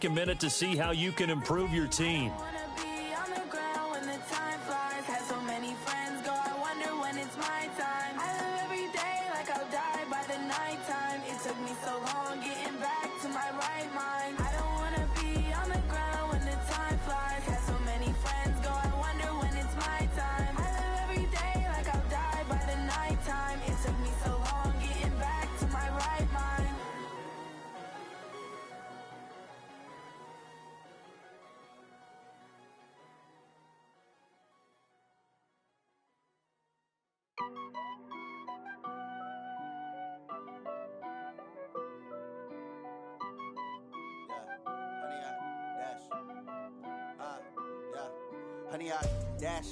A minute to see how you can improve your team. Honey, I dash,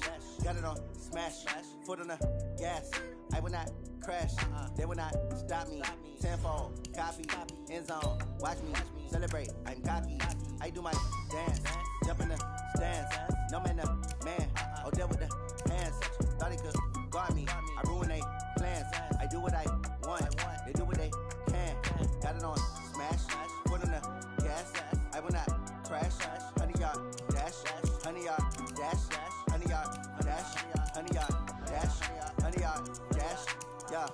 got it on smash, foot on the gas. I will not crash, they will not stop me. Tenfold, copy, end zone, watch me celebrate. I'm cocky, I do my dance, jump in the stands. No man, man, oh there with the hands. Thought he could guard me, I ruin they plans. I do what I want, they do what they can. Got it on smash, foot on the gas. I will not crash, honey, y'all dash, honey, y'all dash, honey, y'all dash, honey, y'all dash, honey, y'all dash, yeah.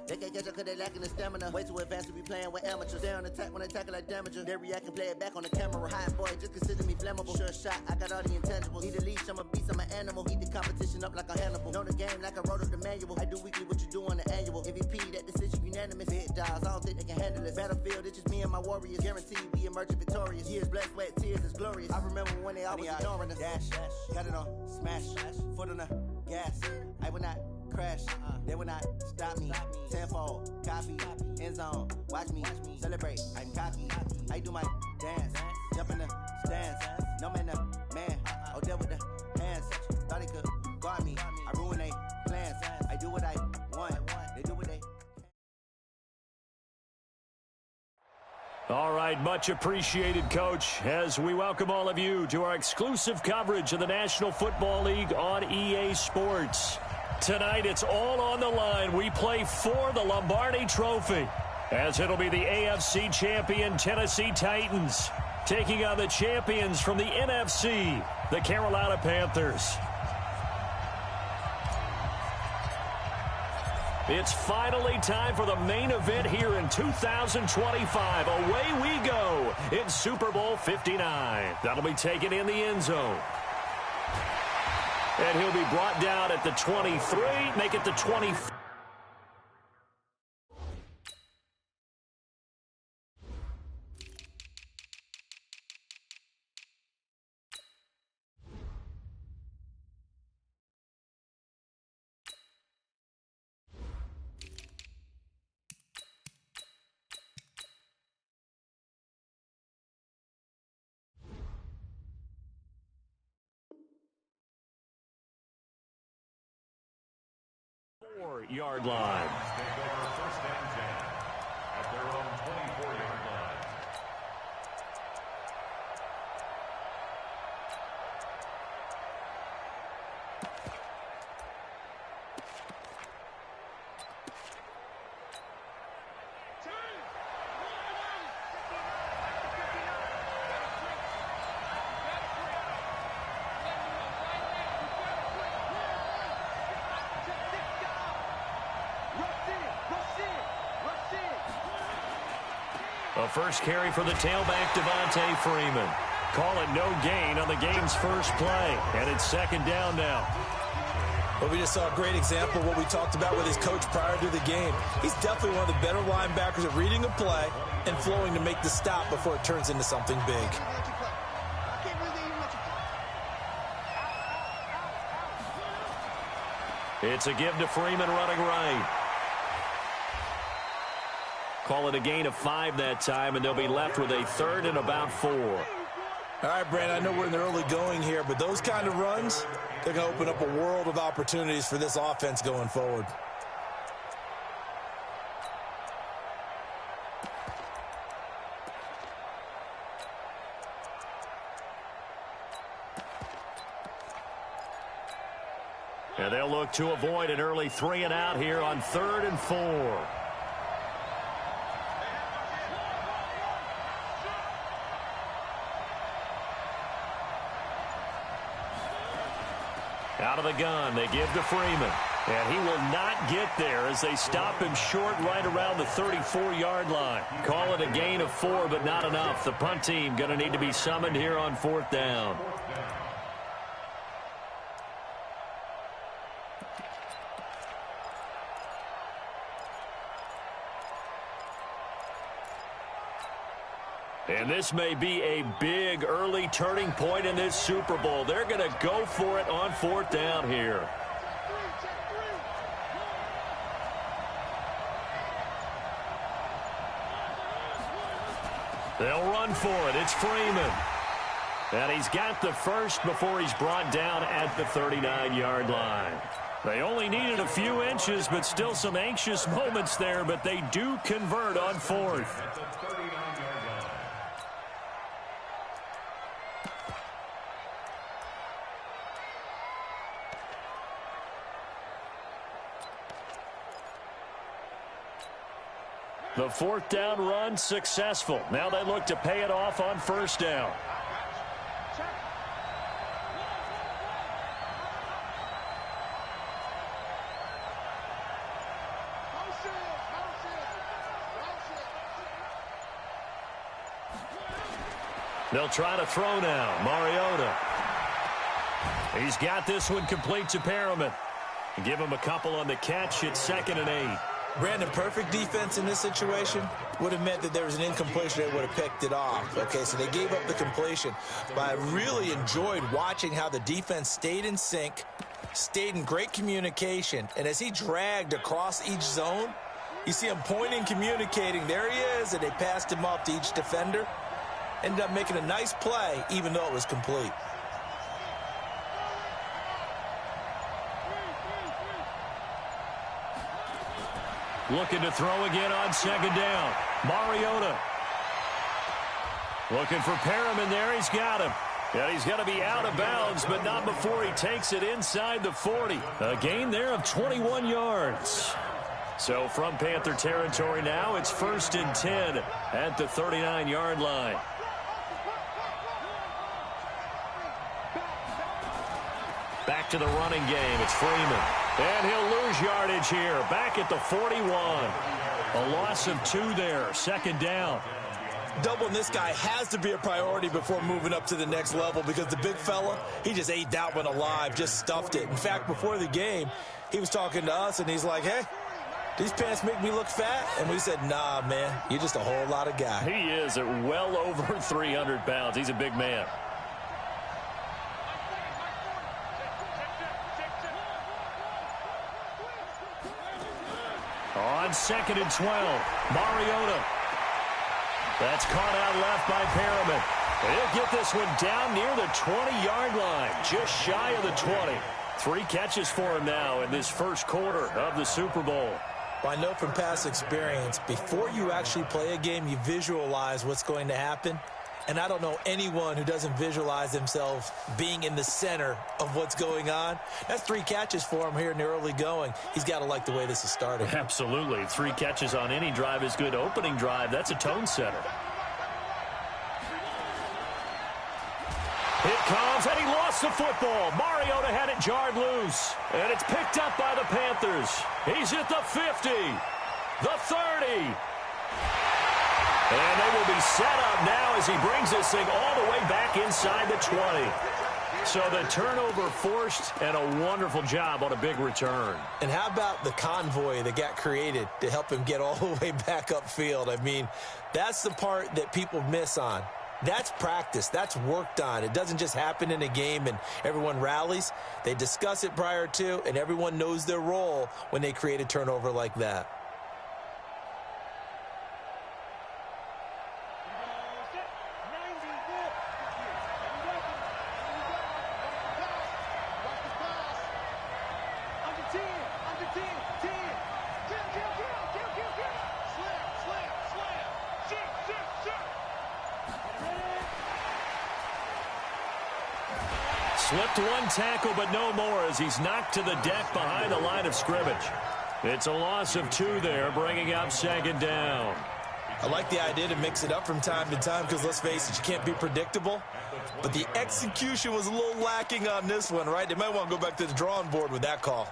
They can't catch up cause they lacking the stamina. Way too advanced to be playing with amateurs. They on attack when they tackle like damager. They react and play it back on the camera. High boy, just consider me flammable. Sure shot, I got all the intangibles. Need a leash, I'm a beast, I'm an animal. Eat the competition up like a Hannibal. Know the game like I wrote up the manual. I do weekly what you do on the annual. MVP, that decision unanimous. Big dials, I don't think they can handle it. Battlefield, it's just me and my warriors. Guaranteed we emerging victorious. Years, blood, sweat, tears, is glorious. I remember when they always ignoring us. Dash, got it on smash, foot on the gas. I will not crash, they will not stop me. Tenfold, copy, end zone, watch me celebrate. I'm cocky, I do my dance, jump in the stands. No man, man, oh there with the hands. Thought he could guard me, I ruin they plans. I do what I want, they do what they. All right, much appreciated, Coach, as we welcome all of you to our exclusive coverage of the National Football League on EA Sports. Tonight, it's all on the line. We play for the Lombardi Trophy, as it'll be the AFC champion Tennessee Titans taking on the champions from the NFC, the Carolina Panthers. It's finally time for the main event here in 2025. Away we go in Super Bowl 59. That'll be taken in the end zone. And he'll be brought down at the 23, make it the 24. Yard line. Take over first and 10 at their own 24-yard line. A first carry for the tailback, Devontae Freeman. Call it no gain on the game's first play. And it's second down now. Well, we just saw a great example of what we talked about with his coach prior to the game. He's definitely one of the better linebackers at reading a play and flowing to make the stop before it turns into something big. It's a give to Freeman running right. Call it a gain of 5 that time, and they'll be left with a third and about 4. All right, Brandon, I know we're in the early going here, but those kind of runs, they're going to open up a world of opportunities for this offense going forward. And they'll look to avoid an early 3 and out here on 3rd and 4. Out of the gun, they give to Freeman. And he will not get there as they stop him short right around the 34-yard line. Call it a gain of 4, but not enough. The punt team going to need to be summoned here on 4th down. And this may be a big early turning point in this Super Bowl. They're going to go for it on 4th down here. They'll run for it. It's Freeman. And he's got the first before he's brought down at the 39-yard line. They only needed a few inches, but still some anxious moments there, but they do convert on 4th. The 4th down run successful. Now they look to pay it off on 1st down. They'll try to throw now. Mariota. He's got this one complete to Perriman. Give him a couple on the catch. It's 2nd and 8. Brandon, perfect defense in this situation would have meant that there was an incompletion that would have picked it off. Okay, so they gave up the completion. But I really enjoyed watching how the defense stayed in sync, stayed in great communication, and as he dragged across each zone, you see him pointing, communicating. There he is, and they passed him off to each defender. Ended up making a nice play, even though it was complete. Looking to throw again on 2nd down. Mariota. Looking for Perriman there. He's got him. And he's going to be out of bounds, but not before he takes it inside the 40. A gain there of 21 yards. So from Panther territory now, it's 1st and 10 at the 39-yard line. Back to the running game. It's Freeman. And he'll lose yardage here. Back at the 41. A loss of 2 there. 2nd down. Doubling this guy has to be a priority before moving up to the next level because the big fella, he just ate that one alive, just stuffed it. In fact, before the game, he was talking to us, and he's like, hey, these pants make me look fat? And we said, nah, man, you're just a whole lot of guy. He is at well over 300 pounds. He's a big man. On 2nd and 12, Mariota. That's caught out left by Perriman. And he'll get this one down near the 20-yard line, just shy of the 20. 3 catches for him now in this first quarter of the Super Bowl. Well, I know from past experience, before you actually play a game, you visualize what's going to happen. And I don't know anyone who doesn't visualize themselves being in the center of what's going on. That's 3 catches for him here in the early going. He's got to like the way this is starting. Absolutely. 3 catches on any drive is good. Opening drive, that's a tone setter. It comes, and he lost the football. Mariota had it jarred loose. And it's picked up by the Panthers. He's at the 50, the 30. And they will be set up now as he brings this thing all the way back inside the 20. So the turnover forced, and a wonderful job on a big return. And how about the convoy that got created to help him get all the way back upfield? I mean, that's the part that people miss on. That's practice. That's worked on. It doesn't just happen in a game and everyone rallies. They discuss it prior to, and everyone knows their role when they create a turnover like that. Slipped 1 tackle, but no more as he's knocked to the deck behind the line of scrimmage. It's a loss of 2 there, bringing up 2nd down. I like the idea to mix it up from time to time because, let's face it, you can't be predictable. But the execution was a little lacking on this one, right? They might want to go back to the drawing board with that call.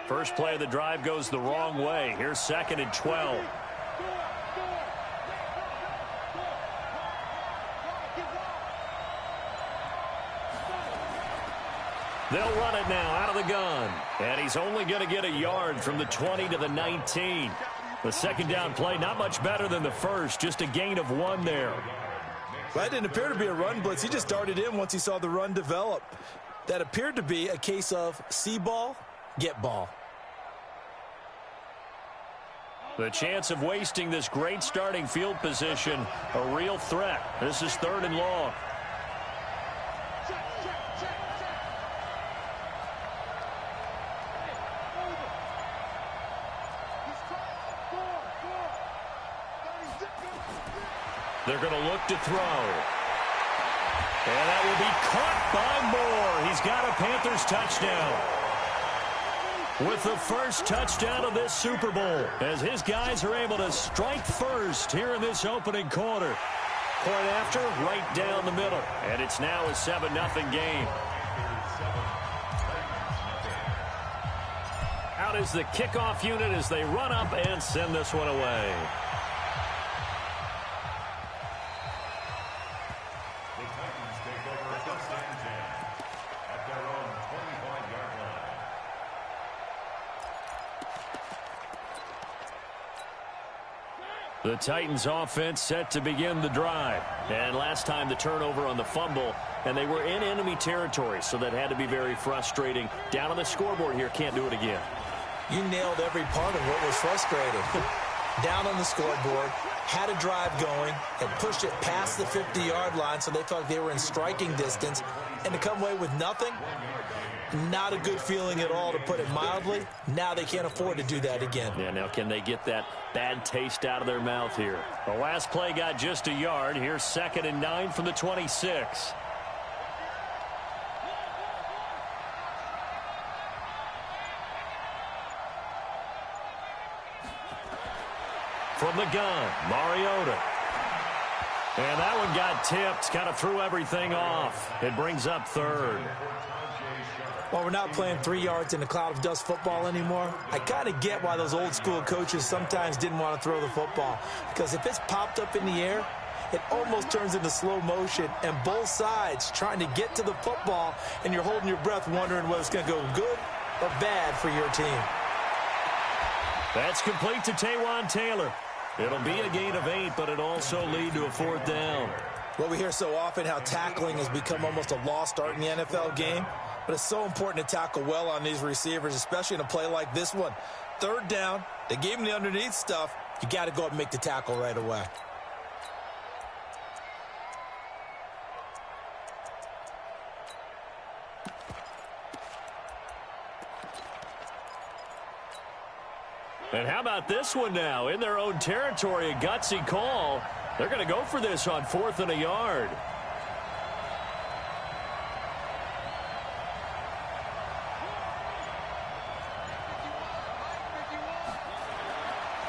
First play of the drive goes the wrong way. Here's 2nd and 12. They'll run it now out of the gun. And he's only going to get a yard from the 20 to the 19. The second down play, not much better than the first, just a gain of 1 there. Well, that didn't appear to be a run blitz. He just darted in once he saw the run develop. That appeared to be a case of see ball, get ball. The chance of wasting this great starting field position, a real threat. This is 3rd and long. They're going to look to throw. And that will be caught by Moore. He's got a Panthers touchdown. With the first touchdown of this Super Bowl, as his guys are able to strike first here in this opening quarter. Point after, right down the middle. And it's now a 7-0 game. Out is the kickoff unit as they run up and send this one away. The Titans offense set to begin the drive. And last time the turnover on the fumble, and they were in enemy territory, so that had to be very frustrating. Down on the scoreboard here, can't do it again. You nailed every part of what was frustrating. Down on the scoreboard, had a drive going, had pushed it past the 50-yard line, so they thought they were in striking distance, and to come away with nothing, not a good feeling at all, to put it mildly. Now they can't afford to do that again. Yeah, now can they get that bad taste out of their mouth here? The last play got just a yard. Here's 2nd and 9 from the 26. From the gun, Mariota. And that one got tipped, kind of threw everything off. It brings up 3rd. Well, we're not playing 3 yards in a cloud of dust football anymore. I kind of get why those old school coaches sometimes didn't want to throw the football. Because if it's popped up in the air, it almost turns into slow motion. And both sides trying to get to the football, and you're holding your breath wondering whether it's going to go good or bad for your team. That's complete to Taywan Taylor. It'll be a gain of 8, but it'll also lead to a 4th down. Well, we hear so often how tackling has become almost a lost art in the NFL game. But it's so important to tackle well on these receivers, especially in a play like this one. 3rd down, they gave him the underneath stuff. You got to go up and make the tackle right away. And how about this one now? In their own territory, a gutsy call. They're going to go for this on 4th and a yard.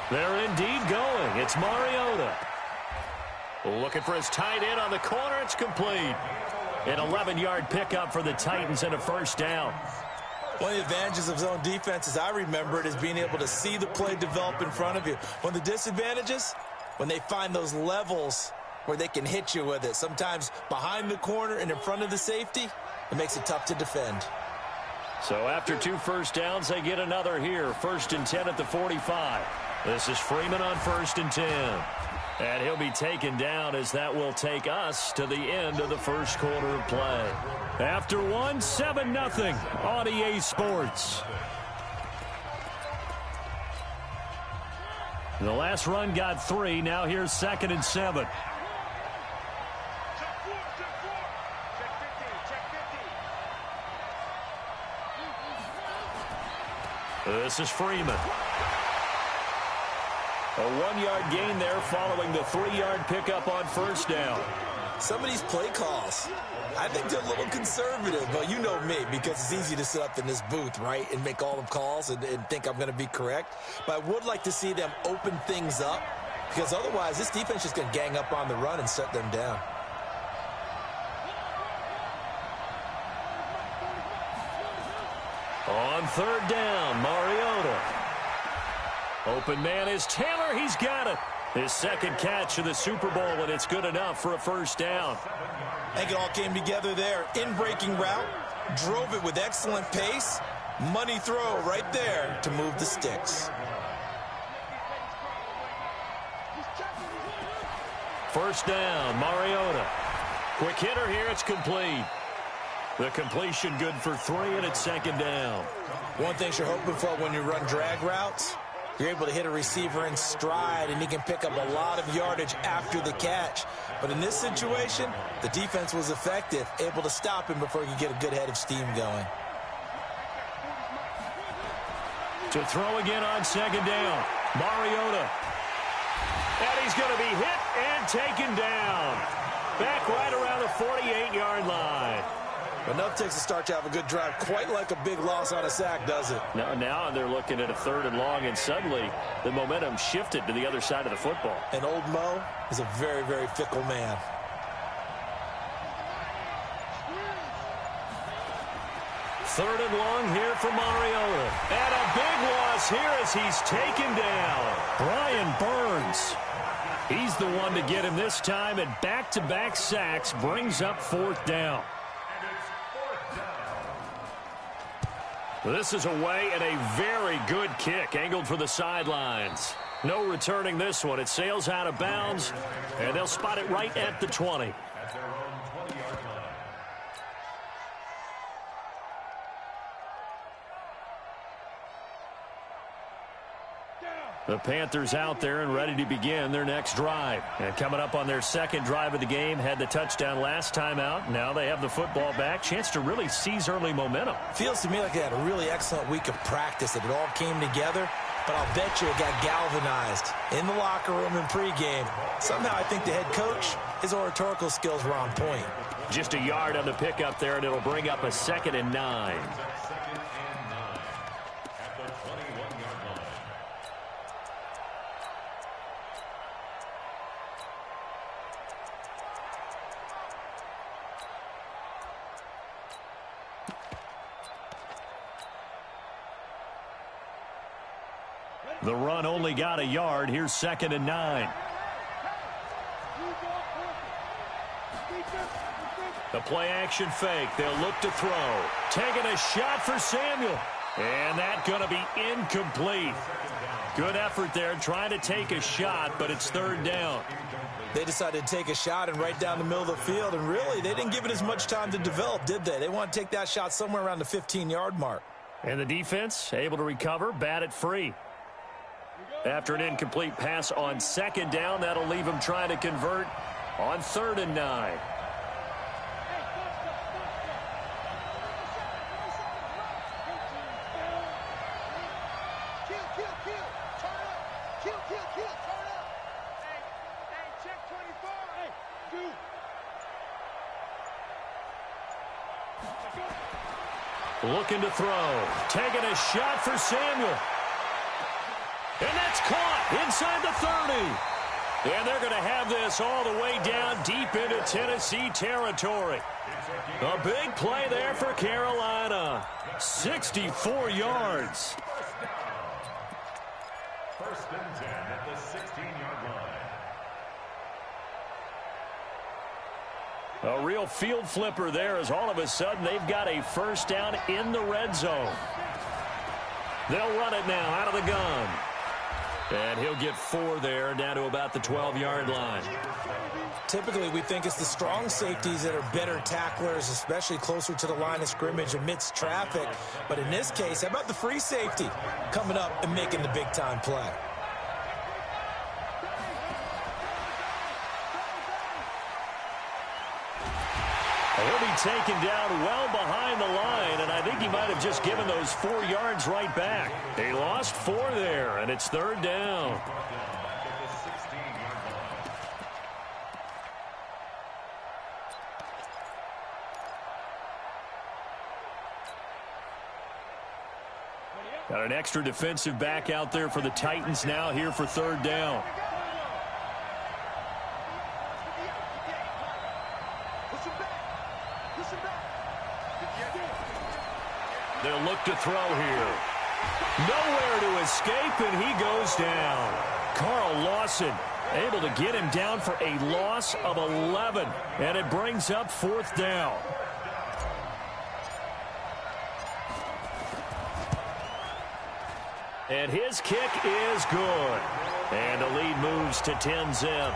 They're indeed going. It's Mariota. Looking for his tight end on the corner. It's complete. An 11-yard pickup for the Titans and a 1st down. One of the advantages of zone defense, as I remember it, is being able to see the play develop in front of you. One of the disadvantages, when they find those levels where they can hit you with it, sometimes behind the corner and in front of the safety, it makes it tough to defend. So after 2 first downs, they get another here. 1st and 10 at the 45. This is Freeman on 1st and 10. And he'll be taken down as that will take us to the end of the first quarter of play. After 1, 7-0 on EA Sports. The last run got 3. Now here's 2nd and 7. This is Freeman. A 1-yard gain there following the 3-yard pickup on first down. Some of these play calls, I think they're a little conservative, but you know me, because it's easy to sit up in this booth, right, and make all the calls and think I'm going to be correct. But I would like to see them open things up, because otherwise this defense is going to gang up on the run and shut them down. On third down, Mariota. Open man is Taylor. He's got it. His second catch of the Super Bowl, and it's good enough for a first down. I think it all came together there. In-breaking route, drove it with excellent pace. Money throw right there to move the sticks. First down, Mariota. Quick hitter here, it's complete. The completion good for 3, and it's second down. One thing you're hoping for when you run drag routes, you're able to hit a receiver in stride, and he can pick up a lot of yardage after the catch. But in this situation, the defense was effective, able to stop him before he could get a good head of steam going. To throw again on second down, Mariota. And he's going to be hit and taken down. Back right around the 48-yard line. Enough takes to start to have a good drive, quite like a big loss on a sack, does it? Now they're looking at a 3rd and long, and suddenly the momentum shifted to the other side of the football. And old Mo is a very, very fickle man. Third and long here for Mariota. And a big loss here as he's taken down. Brian Burns. He's the one to get him this time, and back-to-back sacks brings up 4th down. This is away, and a very good kick angled for the sidelines. No returning this one. It sails out of bounds, and they'll spot it right at the 20. At their own 20-yard line. The Panthers out there and ready to begin their next drive. And coming up on their second drive of the game, had the touchdown last time out. Now they have the football back. Chance to really seize early momentum. Feels to me like they had a really excellent week of practice, that it all came together. But I'll bet you it got galvanized in the locker room in pregame. Somehow I think the head coach, his oratorical skills were on point. Just a yard on the pickup there, and it'll bring up a 2nd and 9. Second and 9 at the 21-yard line. The run only got a yard. Here's 2nd and 9. The play-action fake. They'll look to throw. Taking a shot for Samuel. And that's going to be incomplete. Good effort there trying to take a shot, but it's 3rd down. They decided to take a shot and right down the middle of the field, and really, they didn't give it as much time to develop, did they? They want to take that shot somewhere around the 15-yard mark. And the defense able to recover, bat it free. After an incomplete pass on 2nd down, that'll leave them trying to convert on 3rd and 9. Looking to throw. Taking a shot for Samuel. And that's caught inside the 30. And they're going to have this all the way down deep into Tennessee territory. A big play there for Carolina. 64 yards. First and 10 at the 16-yard line. A real field flipper there, as all of a sudden they've got a first down in the red zone. They'll run it now out of the gun. And he'll get 4 there, down to about the 12-yard line. Typically, we think it's the strong safeties that are better tacklers, especially closer to the line of scrimmage amidst traffic. But in this case, how about the free safety coming up and making the big-time play? He'll be taken down well behind the line, and I think he might have just given those 4 yards right back. They lost 4 there, and it's 3rd down. Got an extra defensive back out there for the Titans now here for third down. They'll look to throw here. Nowhere to escape, and he goes down. Carl Lawson able to get him down for a loss of 11, and it brings up fourth down. And his kick is good. And the lead moves to 10-zip.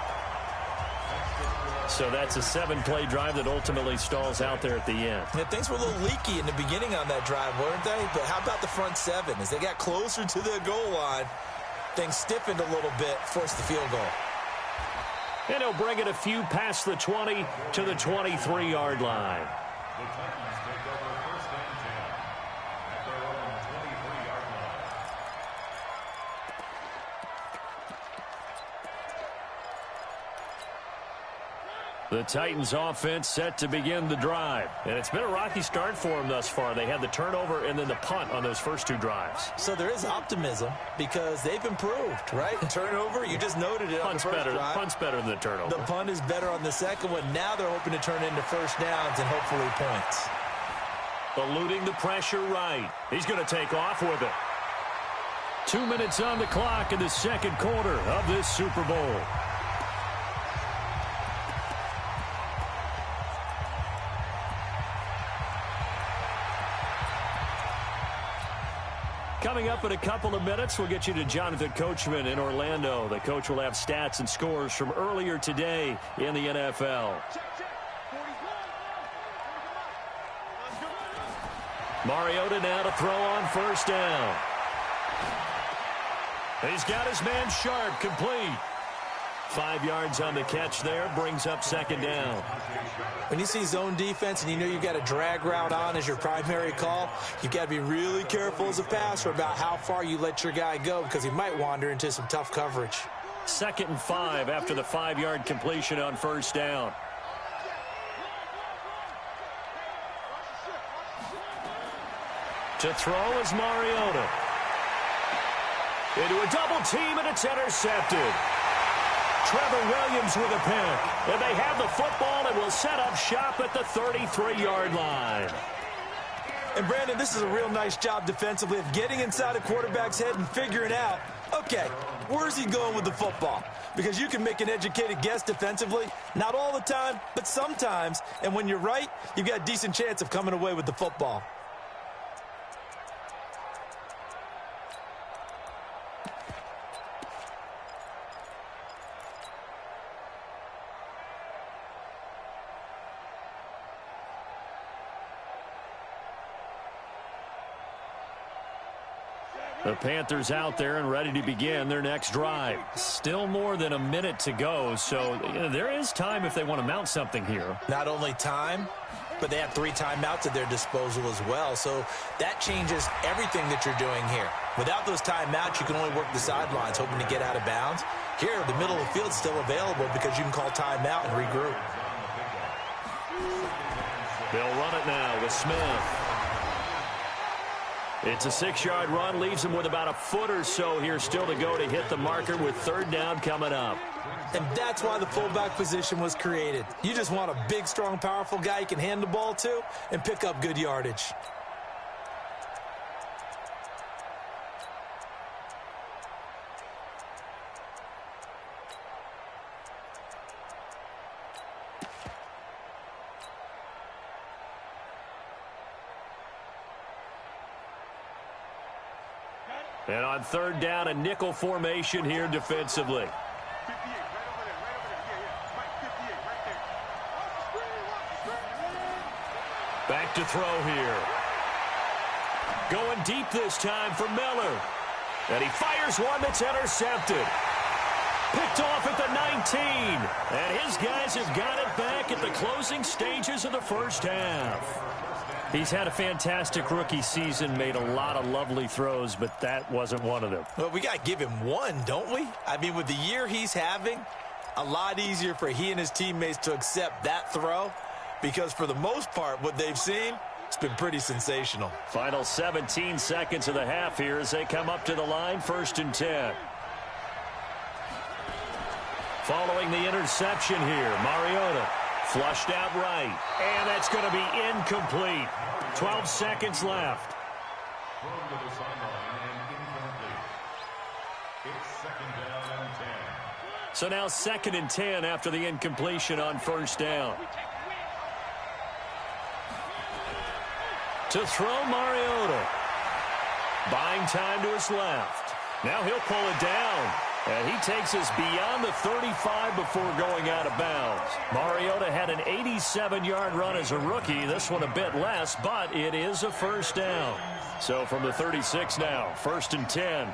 So that's a 7-play drive that ultimately stalls out there at the end. Yeah, things were a little leaky in the beginning on that drive, weren't they? But how about the front seven? As they got closer to the goal line, things stiffened a little bit, forced the field goal. And he'll bring it a few past the 20 to the 23-yard line. The Titans take over first and 10 at their own 23-yard line. The Titans offense set to begin the drive. And it's been a rocky start for them thus far. They had the turnover and then the punt on those first two drives. So there is optimism because they've improved, right? Turnover, you just noted it on the first drive. Punt's better than the turnover. The punt is better on the second one. Now they're hoping to turn into first downs and hopefully points. Eluding the pressure right. He's going to take off with it. 2 minutes on the clock in the second quarter of this Super Bowl. Coming up in a couple of minutes, we'll get you to Jonathan Coachman in Orlando. The coach will have stats and scores from earlier today in the NFL. Mariota now to throw on first down. He's got his man Sharp complete. 5 yards on the catch there, brings up second down. When you see zone defense and you know you've got a drag route on as your primary call, you've got to be really careful as a passer about how far you let your guy go because he might wander into some tough coverage. 2nd and 5 after the 5-yard completion on first down. To throw is Mariota. Into a double team, and it's intercepted. Trevor Williams with a pick. And they have the football and will set up shop at the 33-yard line. And, Brandon, this is a real nice job defensively of getting inside a quarterback's head and figuring out, okay, where's he going with the football? Because you can make an educated guess defensively. Not all the time, but sometimes. And when you're right, you've got a decent chance of coming away with the football. The Panthers out there and ready to begin their next drive. Still more than a minute to go, so there is time if they want to mount something here. Not only time, but they have 3 timeouts at their disposal as well, so that changes everything that you're doing here. Without those timeouts, you can only work the sidelines, hoping to get out of bounds. Here, the middle of the field is still available because you can call timeout and regroup. They'll run it now with Smith. It's a 6-yard run, leaves him with about a foot or so here still to go to hit the marker with third down coming up. And that's why the fullback position was created. You just want a big, strong, powerful guy you can hand the ball to and pick up good yardage. And on third down, a nickel formation here defensively. Back to throw here. Going deep this time for Miller. And he fires one that's intercepted. Picked off at the 19. And his guys have got it back at the closing stages of the first half. He's had a fantastic rookie season, made a lot of lovely throws, but that wasn't one of them. Well, we got to give him one, don't we? I mean, with the year he's having, a lot easier for he and his teammates to accept that throw because for the most part, what they've seen, It's been pretty sensational. Final 17 seconds of the half here as they come up to the line, 1st and 10. Following the interception here, Mariota flushed out right, and that's going to be incomplete. 12 seconds left. Thrown to the sideline and incomplete. It's 2nd down and 10. So now 2nd and 10 after the incompletion on 1st down. To throw Mariota. Buying time to his left. Now he'll pull it down. And he takes us beyond the 35 before going out of bounds. Mariota had an 87-yard run as a rookie. This one a bit less, but it is a 1st down. So from the 36 now, 1st and 10.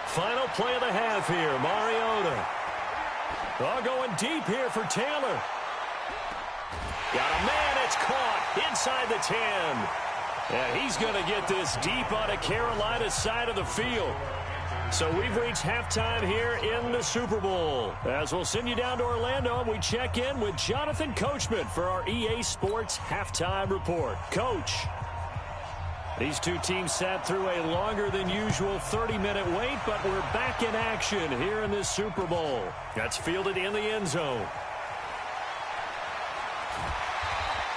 Final play of the half here, Mariota. Oh, going deep here for Taylor. Got a man, it's caught inside the 10. And he's going to get this deep on a Carolina side of the field. So we've reached halftime here in the Super Bowl. As we'll send you down to Orlando, we check in with Jonathan Coachman for our EA Sports Halftime Report. Coach, these two teams sat through a longer than usual 30-minute wait, but we're back in action here in this Super Bowl. That's fielded in the end zone.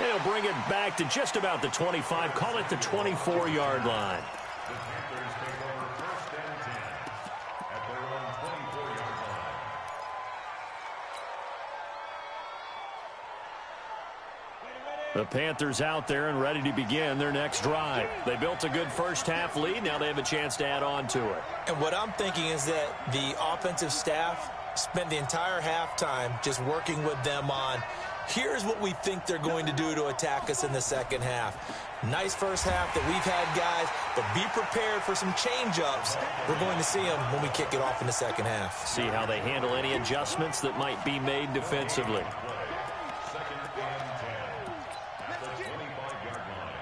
They'll bring it back to just about the 25, call it the 24-yard line. The Panthers take over 1st and 10 at their own 24-yard line. The Panthers out there and ready to begin their next drive. They built a good first-half lead. Now they have a chance to add on to it. And what I'm thinking is that the offensive staff spent the entire halftime just working with them on, here's what we think they're going to do to attack us in the second half. Nice first half that we've had, guys, but be prepared for some change-ups. We're going to see them when we kick it off in the second half. See how they handle any adjustments that might be made defensively. 2nd and 10 at the 25-yard line.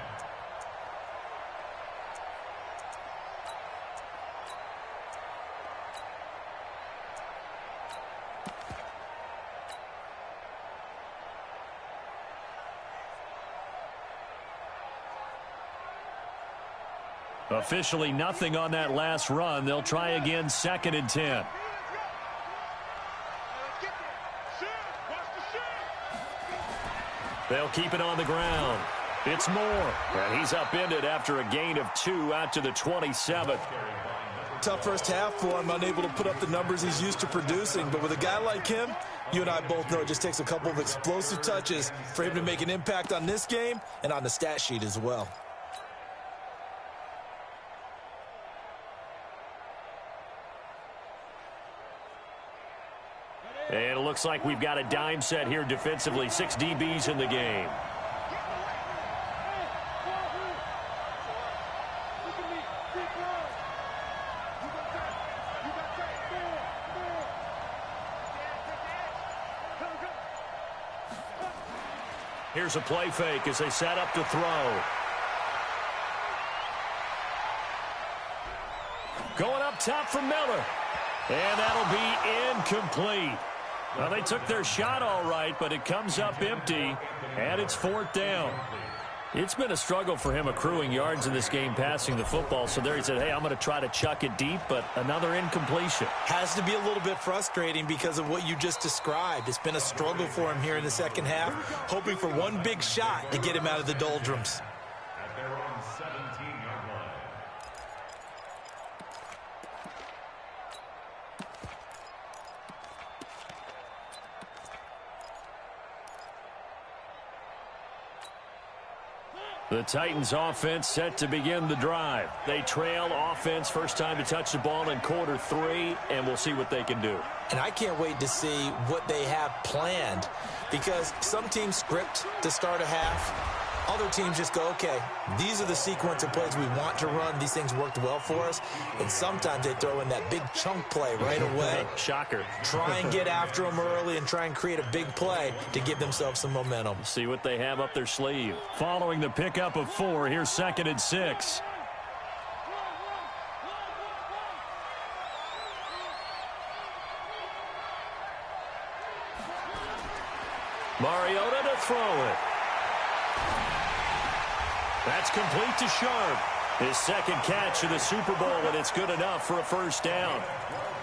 Officially nothing on that last run. They'll try again, 2nd and 10. They'll keep it on the ground. It's Moore. And he's upended after a gain of 2 out to the 27. Tough first half for him, unable to put up the numbers he's used to producing. But with a guy like him, you and I both know it just takes a couple of explosive touches for him to make an impact on this game and on the stat sheet as well. And it looks like we've got a dime set here defensively. 6 DBs in the game. Here's a play fake as they set up to throw. Going up top for Miller. And that'll be incomplete. Well, they took their shot all right, but it comes up empty, and it's 4th down. It's been a struggle for him accruing yards in this game passing the football, so there he said, hey, I'm going to try to chuck it deep, but another incompletion. Has to be a little bit frustrating because of what you just described. It's been a struggle for him here in the second half, hoping for one big shot to get him out of the doldrums. At their own 17-yard line. The Titans offense set to begin the drive. They trail offense, first time to touch the ball in quarter 3, and we'll see what they can do. And I can't wait to see what they have planned, because some teams script to start a half. Other teams just go, okay, these are the sequence of plays we want to run. These things worked well for us. And sometimes they throw in that big chunk play right away. Shocker. Try and get after them early and try and create a big play to give themselves some momentum. See what they have up their sleeve. Following the pickup of 4, here's 2nd and 6. Mariota to throw it. That's complete to Sharp. His second catch of the Super Bowl, and it's good enough for a first down.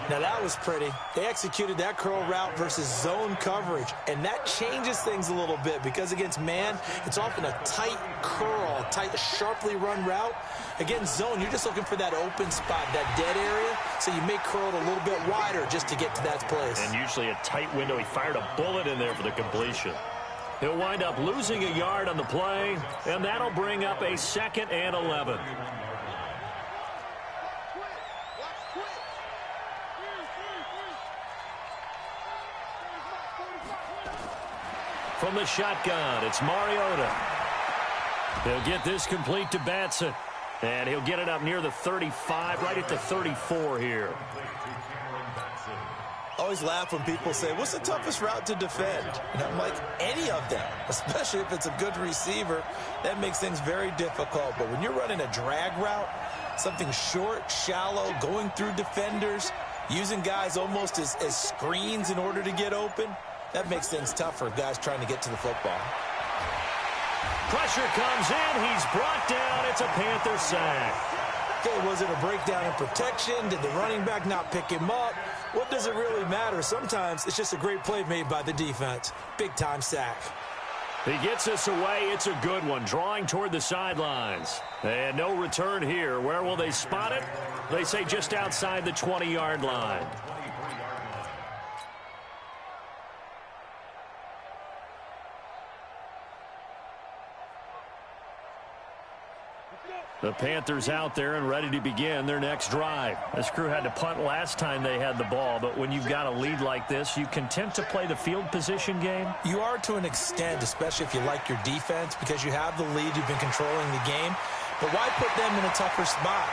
Now, that was pretty. They executed that curl route versus zone coverage, and that changes things a little bit because against man, it's often a tight curl, tight, sharply run route. Against zone, you're just looking for that open spot, that dead area, so you may curl it a little bit wider just to get to that place. And usually a tight window. He fired a bullet in there for the completion. He'll wind up losing a yard on the play, and that'll bring up a 2nd and 11. From the shotgun, it's Mariota. He'll get this complete to Batson. And he'll get it up near the 35, right at the 34 here. Always laugh when people say, what's the toughest route to defend? And I'm like, any of them, especially if it's a good receiver. That makes things very difficult. But when you're running a drag route, something short, shallow, going through defenders, using guys almost as screens in order to get open, that makes things tough for guys trying to get to the football. Pressure comes in. He's brought down. It's a Panther sack. Okay, was it a breakdown in protection? Did the running back not pick him up? What does it really matter? Sometimes it's just a great play made by the defense. Big-time sack. He gets us away. It's a good one. Drawing toward the sidelines. And no return here. Where will they spot it? They say just outside the 20-yard line. The Panthers out there and ready to begin their next drive. This crew had to punt last time they had the ball, but when you've got a lead like this, you content to play the field position game? You are to an extent, especially if you like your defense, because you have the lead, you've been controlling the game. But why put them in a tougher spot?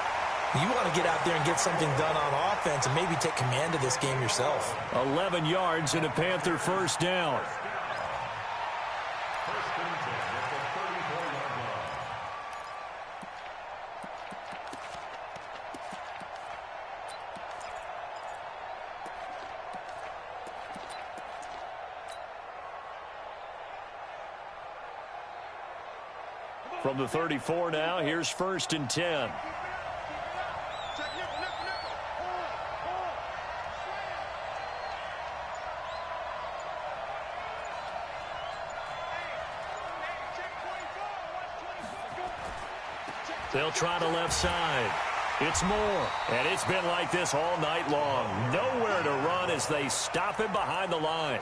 You want to get out there and get something done on offense and maybe take command of this game yourself. 11 yards and a Panther first down. From the 34 now, here's 1st and 10. They'll try the left side. It's Moore. And it's been like this all night long. Nowhere to run as they stop him behind the line.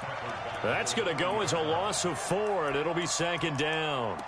That's going to go as a loss of 4, and it'll be 2nd down.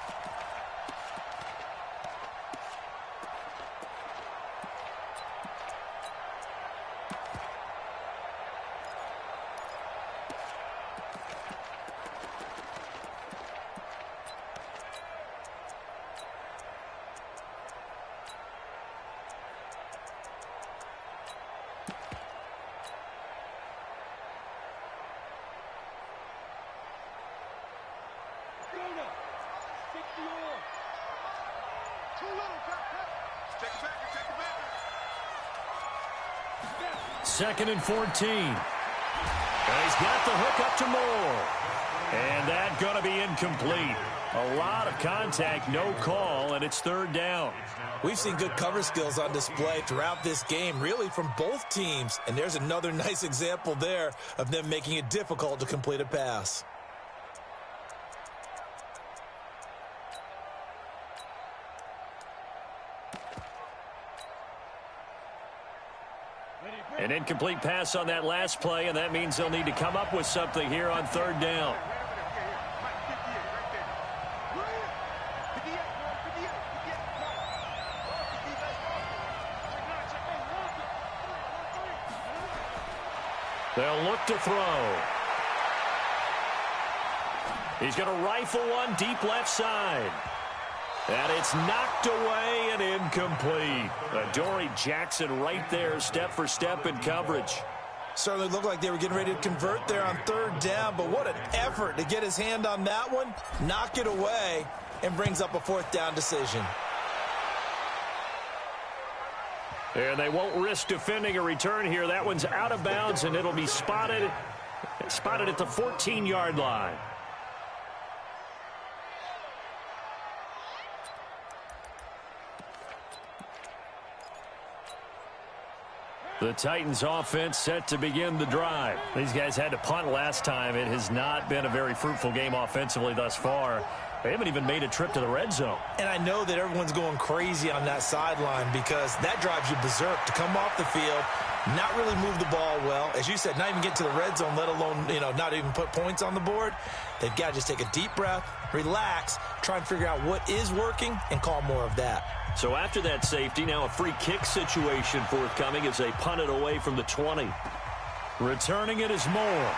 Second and 14. And he's got the hook up to Moore. And that's going to be incomplete. A lot of contact, no call, and it's 3rd down. We've seen good cover skills on display throughout this game, really from both teams. And there's another nice example there of them making it difficult to complete a pass. An incomplete pass on that last play, and that means they'll need to come up with something here on 3rd down. They'll look to throw. He's going to rifle one deep left side. And it's knocked away and incomplete. Adoree Jackson right there, step for step in coverage. Certainly looked like they were getting ready to convert there on 3rd down, but what an effort to get his hand on that one, knock it away, and brings up a 4th down decision. And they won't risk defending a return here. That one's out of bounds, and it'll be spotted at the 14-yard line. The Titans offense set to begin the drive. These guys had to punt last time. It has not been a very fruitful game offensively thus far. They haven't even made a trip to the red zone. And I know that everyone's going crazy on that sideline because that drives you berserk to come off the field, not really move the ball well. As you said, not even get to the red zone, let alone, not even put points on the board. They've got to just take a deep breath, relax, try and figure out what is working, and call more of that. So after that safety, now a free kick situation forthcoming as they punt it away from the 20. Returning it is Moore.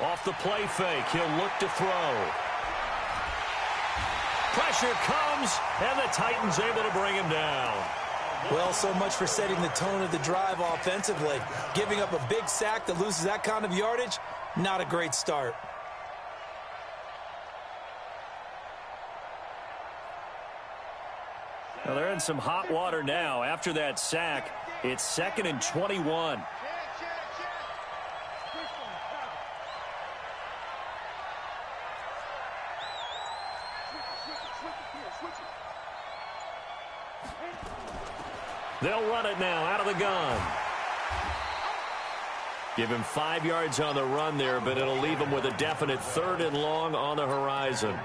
Off the play fake, he'll look to throw. Pressure comes, and the Titans able to bring him down. Well, so much for setting the tone of the drive offensively. Giving up a big sack that loses that kind of yardage, not a great start. Well, they're in some hot water now. After that sack, it's 2nd and 21. They'll run it now out of the gun. Give him 5 yards on the run there, but it'll leave him with a definite 3rd and long on the horizon.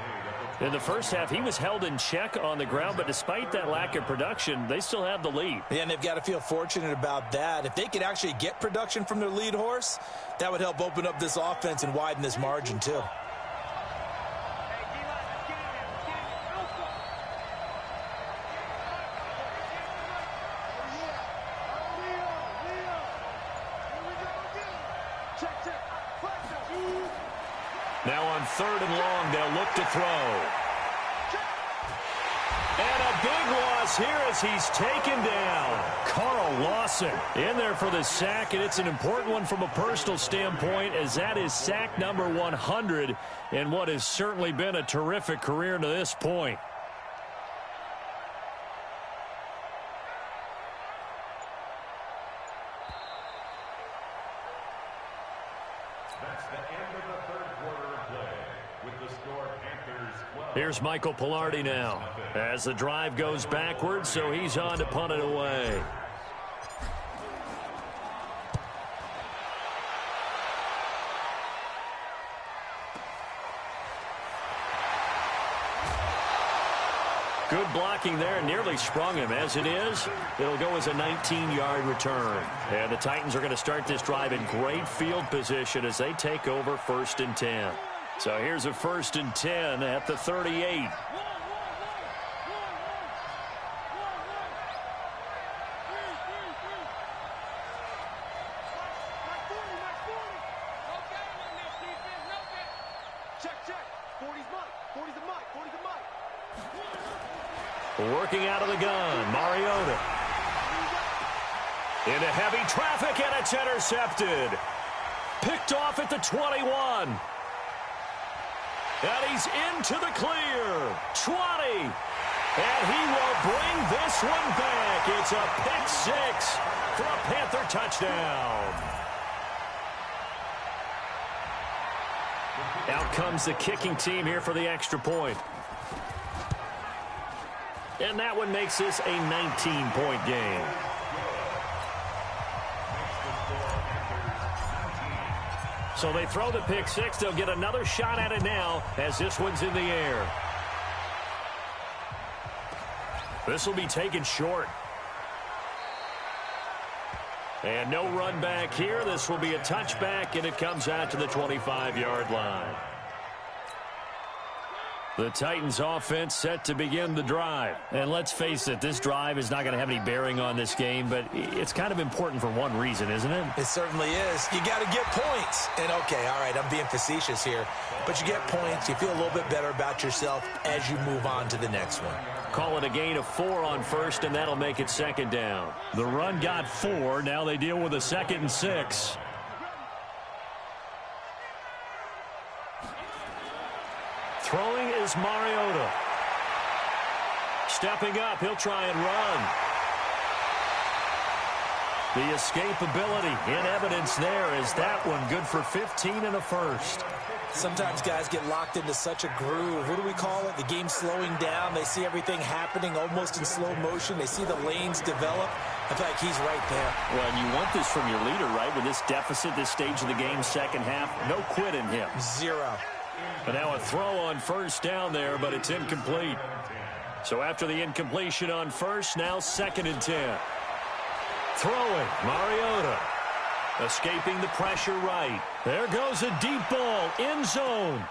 In the first half, he was held in check on the ground, but despite that lack of production, they still have the lead. Yeah, and they've got to feel fortunate about that. If they could actually get production from their lead horse, that would help open up this offense and widen this margin too. Now on 3rd and long, they'll look to throw. And a big loss here as he's taken down. Carl Lawson in there for the sack, and it's an important one from a personal standpoint as that is sack number 100 in what has certainly been a terrific career to this point. Here's Michael Pilardi now as the drive goes backwards, so he's on to punt it away. Good blocking there, nearly sprung him. As it is, it'll go as a 19-yard return. And the Titans are going to start this drive in great field position as they take over 1st and 10. So here's a 1st and 10 at the 38. Working out of the gun, Mariota. Into heavy traffic, and it's intercepted. Picked off at the 21. And he's into the clear. 20. And he will bring this one back. It's a pick 6 for a Panther touchdown. Out comes the kicking team here for the extra point. And that one makes this a 19-point game. So they throw the pick 6. They'll get another shot at it now as this one's in the air. This will be taken short. And no run back here. This will be a touchback, and it comes out to the 25-yard line. The Titans offense set to begin the drive. And let's face it, this drive is not going to have any bearing on this game, but it's kind of important for one reason, isn't it? It certainly is. You got to get points. And, okay, all right, I'm being facetious here. But you get points. You feel a little bit better about yourself as you move on to the next one. Call it a gain of 4 on 1st, and that'll make it 2nd down. The run got 4. Now they deal with a 2nd and 6. is Mariota. Stepping up, he'll try and run. The escapability in evidence there is that one good for 15 and a first. Sometimes guys get locked into such a groove. What do we call it? The game's slowing down. They see everything happening almost in slow motion. They see the lanes develop. I feel like he's right there. Well, and you want this from your leader, right? With this deficit, this stage of the game, second half, no quit in him. Zero. But now a throw on first down there, but it's incomplete. So after the incompletion on first, now 2nd and 10. Throwing, Mariota. Escaping the pressure right. There goes a deep ball, end zone.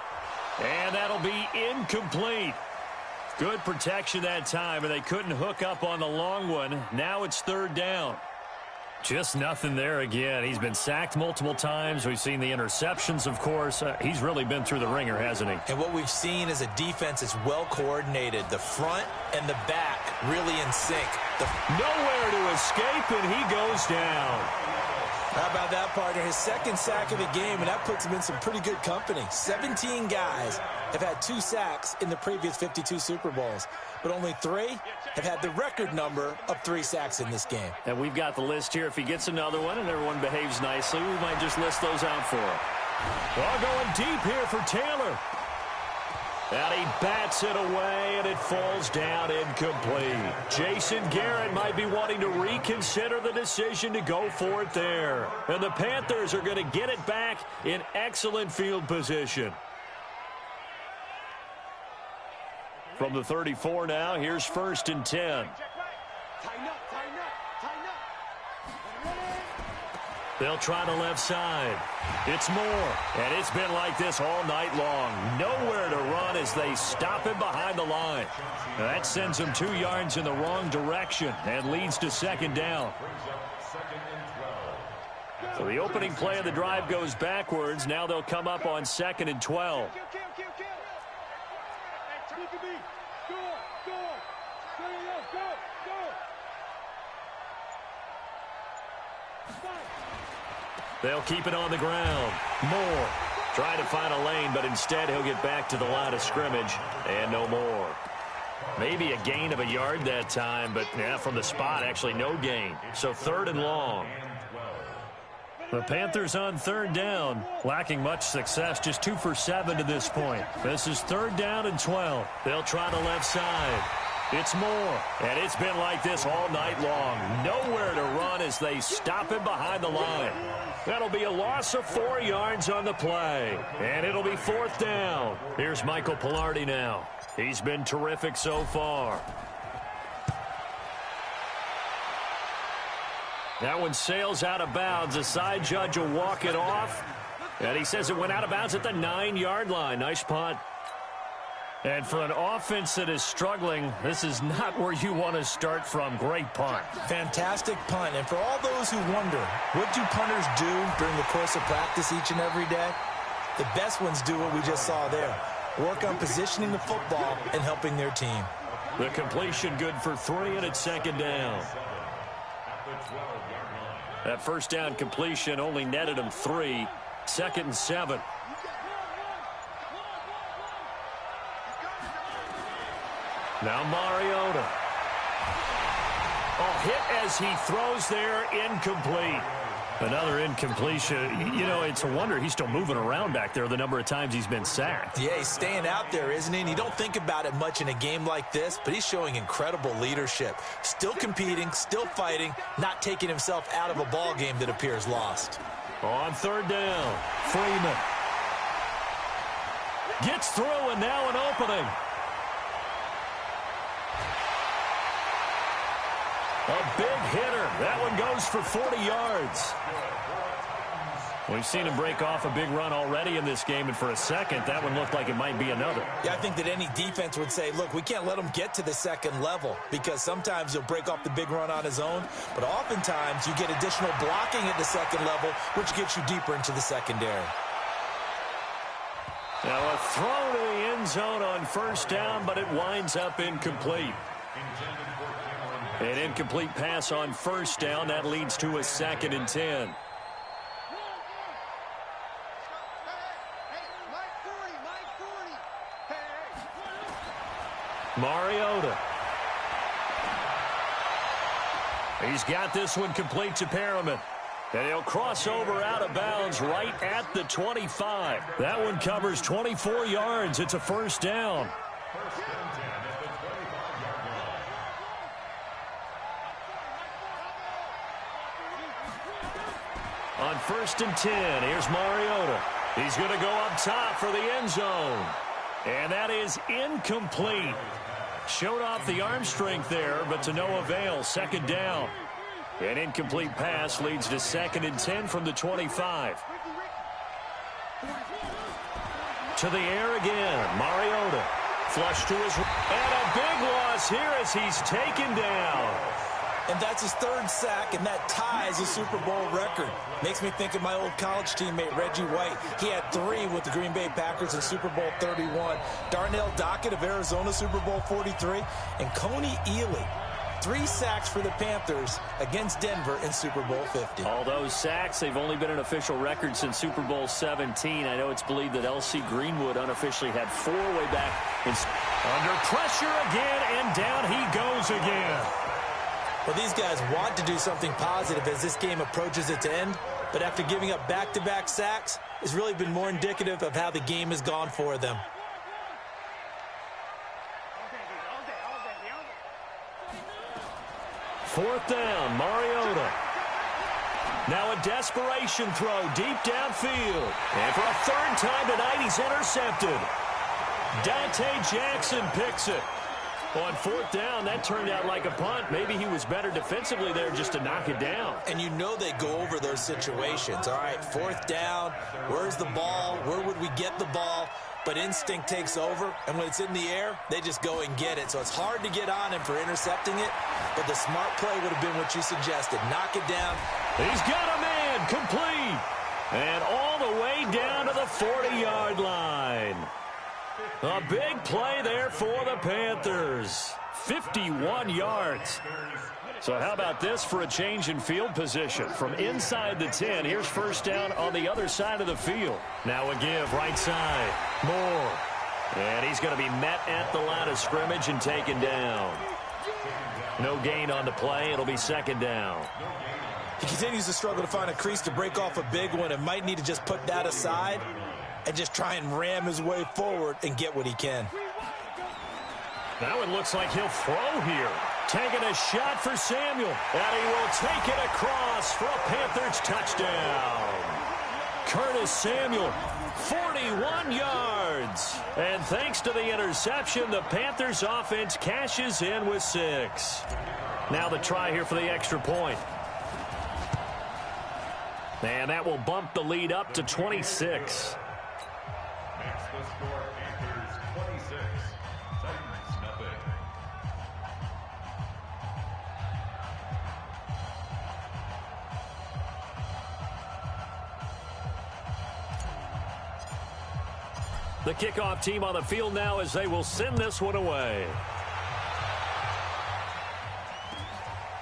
And that'll be incomplete. Good protection that time, and they couldn't hook up on the long one. Now it's 3rd down. Just nothing there again. He's been sacked multiple times. We've seen the interceptions, of course. He's really been through the ringer, hasn't he? And what we've seen is a defense that's well coordinated. The front and the back really in sync. Nowhere to escape, and he goes down. How about that, partner? His 2nd sack of the game, and that puts him in some pretty good company. 17 guys have had 2 sacks in the previous 52 Super Bowls, but only 3 have had the record number of 3 sacks in this game. And we've got the list here. If he gets another one and everyone behaves nicely, we might just list those out for him. Well, going deep here for Taylor. And he bats it away, and it falls down incomplete. Jason Garrett might be wanting to reconsider the decision to go for it there. And the Panthers are going to get it back in excellent field position. From the 34 now, here's 1st and 10. They'll try the left side. It's Moore, and it's been like this all night long. Nowhere to run as they stop him behind the line. That sends him 2 yards in the wrong direction and leads to 2nd down. So the opening play of the drive goes backwards. Now they'll come up on 2nd and 12. They'll keep it on the ground. Moore trying to find a lane, but instead he'll get back to the line of scrimmage, and no more. Maybe a gain of a yard that time, but yeah, from the spot, actually no gain. So 3rd and long. The Panthers on 3rd down, lacking much success, just 2 for 7 to this point. This is 3rd down and 12. They'll try the left side. It's Moore, and it's been like this all night long. Nowhere to run as they stop him behind the line. That'll be a loss of 4 yards on the play, and it'll be 4th down. Here's Michael Pilardi now. He's been terrific so far. That one sails out of bounds. The side judge will walk it off, and he says it went out of bounds at the 9-yard line. Nice punt. And for an offense that is struggling, this is not where you want to start from. Great punt. Fantastic punt. And for all those who wonder, what do punters do during the course of practice each and every day? The best ones do what we just saw there. Work on positioning the football and helping their team. The completion good for 3, and it's 2nd down. That first down completion only netted him 3. 2nd and 7. Now Mariota. Oh, hit as he throws there, incomplete. Another incompletion. You know, it's a wonder he's still moving around back there the number of times he's been sacked. Yeah, he's staying out there, isn't he? And you don't think about it much in a game like this, but he's showing incredible leadership. Still competing, still fighting, not taking himself out of a ball game that appears lost. On 3rd down, Freeman. Gets through, and now an opening. A big hitter. That one goes for 40 yards. We've seen him break off a big run already in this game, and for a second, that one looked like it might be another. Yeah, I think that any defense would say, look, we can't let him get to the 2nd level, because sometimes he'll break off the big run on his own, but oftentimes you get additional blocking at the 2nd level, which gets you deeper into the secondary. Now a throw to the end zone on 1st down, but it winds up incomplete. An incomplete pass on 1st down. That leads to a 2nd and 10. Mariota. He's got this one complete to Perriman. And he'll cross over out of bounds right at the 25. That one covers 24 yards. It's a first down. First and 10 at the 25-yard line. On first and 10, here's Mariota. He's going to go up top for the end zone. And that is incomplete. Showed off the arm strength there, but to no avail. Second down. An incomplete pass leads to second and 10 from the 25. To the air again. Mariota. Flush to his... And a big loss here as he's taken down. And that's his third sack, and that ties a Super Bowl record. Makes me think of my old college teammate, Reggie White. He had 3 with the Green Bay Packers in Super Bowl 31. Darnell Dockett of Arizona, Super Bowl 43. And Coney Ely, 3 sacks for the Panthers against Denver in Super Bowl 50. All those sacks, they've only been an official record since Super Bowl 17. I know it's believed that L.C. Greenwood unofficially had 4 way back. Under pressure again, and down he goes again. Well, these guys want to do something positive as this game approaches its end, but after giving up back-to-back sacks, it's really been more indicative of how the game has gone for them. Fourth down, Mariota. Now a desperation throw deep downfield. And for a third time tonight, he's intercepted. Dante Jackson picks it. On fourth down, that turned out like a punt. Maybe he was better defensively there just to knock it down. And you know they go over those situations. All right, fourth down, where's the ball? Where would we get the ball? But instinct takes over, and when it's in the air, they just go and get it. So it's hard to get on him for intercepting it, but the smart play would have been what you suggested. Knock it down. He's got a man, complete. And all the way down to the 40-yard line. A big play there for the Panthers. 51 yards. So how about this for a change in field position? From inside the 10, here's first down on the other side of the field. Now a give right side. Moore. And he's going to be met at the line of scrimmage and taken down. No gain on the play. It'll be second down. He continues to struggle to find a crease to break off a big one and might need to just put that aside and just try and ram his way forward and get what he can. Now it looks like he'll throw here. Taking a shot for Samuel. And he will take it across for a Panthers touchdown. Curtis Samuel, 41 yards. And thanks to the interception, the Panthers offense cashes in with 6. Now the try here for the extra point. And that will bump the lead up to 26. Makes the score Panthers 26, Titans nothing. The kickoff team on the field now as they will send this one away.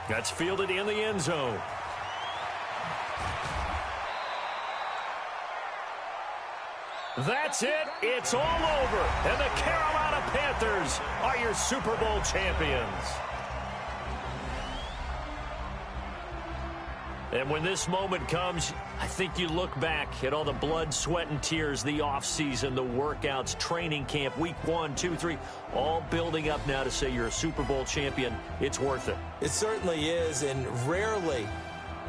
That's fielded in the end zone. That's it. It's all over. And the Carolina Panthers are your Super Bowl champions. And when this moment comes, I think you look back at all the blood, sweat, and tears, the offseason, the workouts, training camp, week 1, 2, 3, all building up now to say you're a Super Bowl champion. It's worth it. It certainly is, and rarely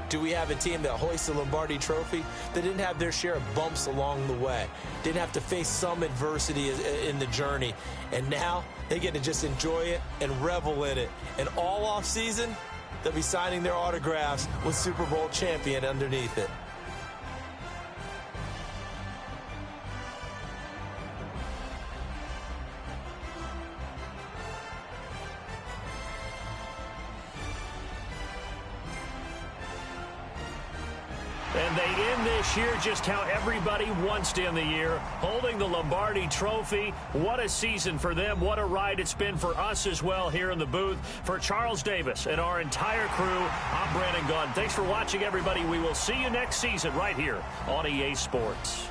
do we have a team that hoists the Lombardi Trophy that didn't have their share of bumps along the way, didn't have to face some adversity in the journey, and now they get to just enjoy it and revel in it. And all offseason, they'll be signing their autographs with Super Bowl champion underneath it. And they end this year just how everybody wants to end the year, holding the Lombardi Trophy. What a season for them. What a ride it's been for us as well here in the booth. For Charles Davis and our entire crew, I'm Brandon Gaudin. Thanks for watching, everybody. We will see you next season right here on EA Sports.